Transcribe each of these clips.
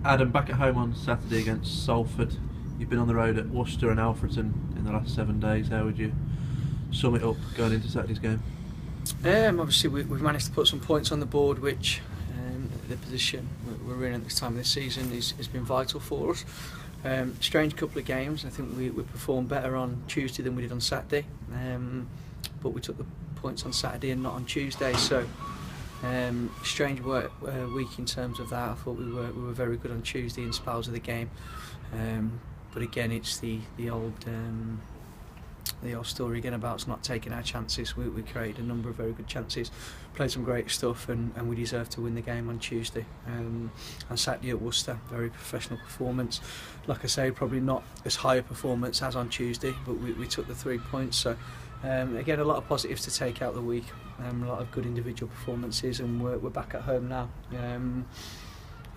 Adam, back at home on Saturday against Salford. You've been on the road at Worcester and Alfreton in the last 7 days. How would you sum it up going into Saturday's game? Obviously, we've managed to put some points on the board, which the position we're in at this time of the season has been vital for us. Strange couple of games. I think we performed better on Tuesday than we did on Saturday, but we took the points on Saturday and not on Tuesday. So strange week in terms of that. I thought we were very good on Tuesday in spells of the game, but again, it's the old story again about us not taking our chances. We created a number of very good chances, played some great stuff, and we deserved to win the game on Tuesday. On Saturday at Worcester, very professional performance. Like I say, probably not as high a performance as on Tuesday, but we took the 3 points. So again, a lot of positives to take out the week. A lot of good individual performances, and we're back at home now.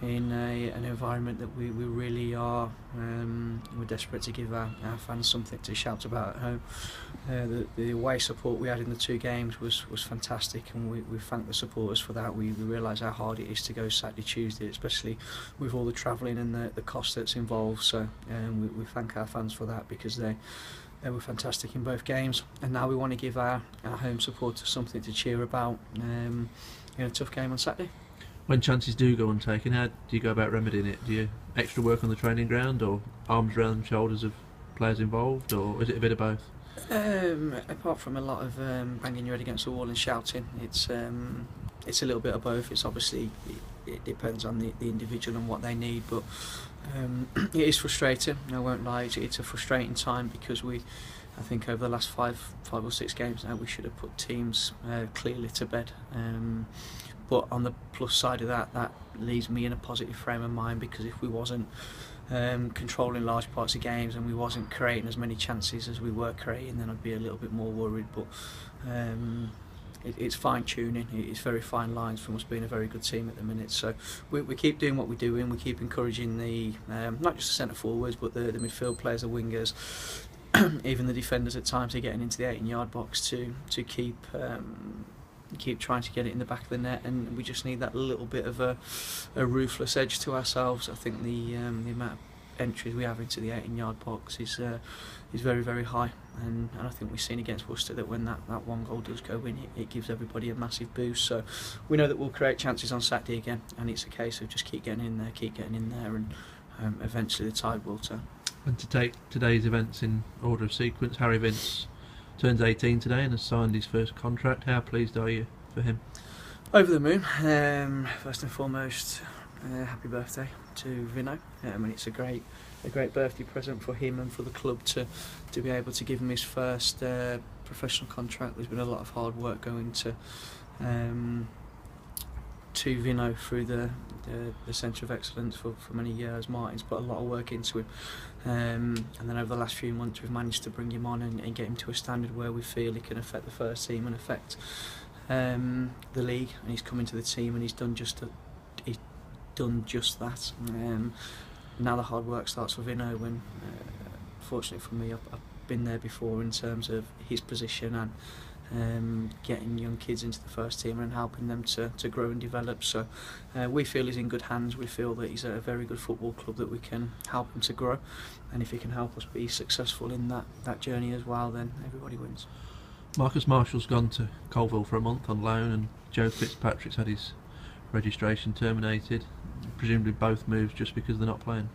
In an environment that we really are, we're desperate to give our fans something to shout about at home. The away support we had in the 2 games was fantastic, and we thank the supporters for that. We realise how hard it is to go Saturday, Tuesday, especially with all the travelling and the cost that's involved. So we thank our fans for that, because they were fantastic in both games, and now we want to give our home supporters something to cheer about in a tough game on Saturday. When chances do go untaken, how do you go about remedying it? Do you extra work on the training ground, or arms around the shoulders of players involved, or is it a bit of both? Apart from a lot of banging your head against the wall and shouting, it's a little bit of both. It's obviously it depends on the individual and what they need, but it is frustrating. I won't lie, it's a frustrating time, because I think over the last five or six games now, we should have put teams clearly to bed. But on the plus side of that leaves me in a positive frame of mind, because if we wasn't controlling large parts of games and we wasn't creating as many chances as we were creating, then I'd be a little bit more worried. But it's fine tuning. It's very fine lines from us being a very good team at the minute. So we keep doing what we're doing. We keep encouraging the not just the centre forwards, but the midfield players, the wingers, even the defenders at times are getting into the 18-yard box to keep trying to get it in the back of the net, and we just need that little bit of a ruthless edge to ourselves. I think the amount of entries we have into the 18-yard box is very, very high, and I think we've seen against Worcester that when that one goal does go in, it gives everybody a massive boost. So we know that we'll create chances on Saturday again, and it's a case of just keep getting in there, and eventually the tide will turn. And to take today's events in order of sequence, Harry Vince turns 18 today and has signed his first contract. How pleased are you for him? Over the moon. First and foremost, happy birthday to Vino. It's a great birthday present for him and for the club to be able to give him his first professional contract. There's been a lot of hard work going to Vino through the Centre of Excellence for many years. Martin's put a lot of work into him, and then over the last few months we've managed to bring him on and get him to a standard where we feel he can affect the first team and affect the league, and he's come into the team and he's done just that. Now the hard work starts for Vino, and fortunately for me, I've been there before in terms of his position and getting young kids into the first team and helping them to grow and develop. So we feel he's in good hands. We feel that he's at a very good football club that we can help him to grow, and if he can help us be successful in that journey as well, then everybody wins. Marcus Marshall's gone to Colville for a month on loan, and Joe Fitzpatrick's had his registration terminated. Presumably both moves just because they're not playing.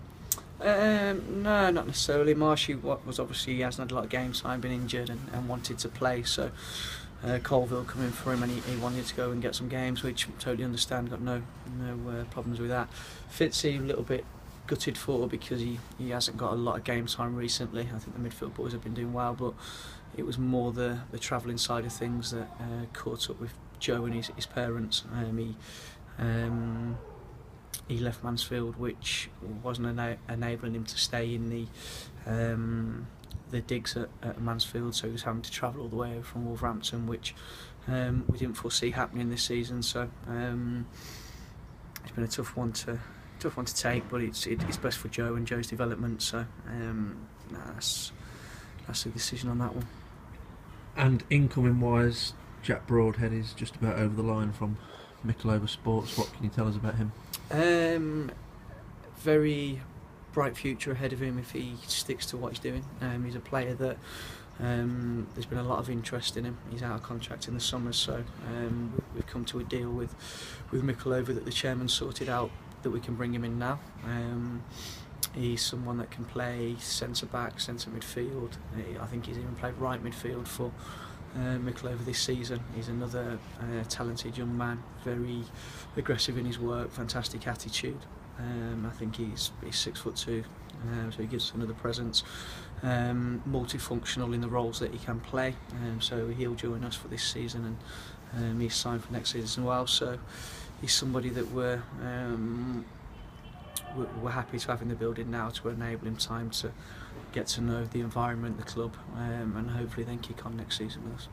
No, not necessarily. Marshy was obviously, he hasn't had a lot of game time, been injured and wanted to play, so Colville come in for him, and he wanted to go and get some games, which I totally understand. Got no problems with that. Fitzy a little bit gutted for, because he hasn't got a lot of game time recently. I think the midfield boys have been doing well, but it was more the travelling side of things that caught up with Joe and his parents. He left Mansfield, which wasn't enabling him to stay in the digs at Mansfield, so he was having to travel all the way over from Wolverhampton, which we didn't foresee happening this season. So it's been a tough one to take, but it's best for Joe and Joe's development. So that's the decision on that one. And incoming wise, Jack Broadhead is just about over the line from Mickleover Sports. What can you tell us about him? very bright future ahead of him if he sticks to what he's doing. He's a player that there's been a lot of interest in him. He's out of contract in the summer, so we've come to a deal with Mikel that the chairman sorted out that we can bring him in now. He's someone that can play centre back, centre midfield. I think he's even played right midfield for Mikel this season. He's another talented young man, very aggressive in his work, fantastic attitude. I think he's 6'2", so he gives us another presence. Multifunctional in the roles that he can play, so he'll join us for this season, and he's signed for next season as well. So he's somebody that we're happy to have in the building now to enable him time to get to know the environment, the club, and hopefully then kick on next season with us.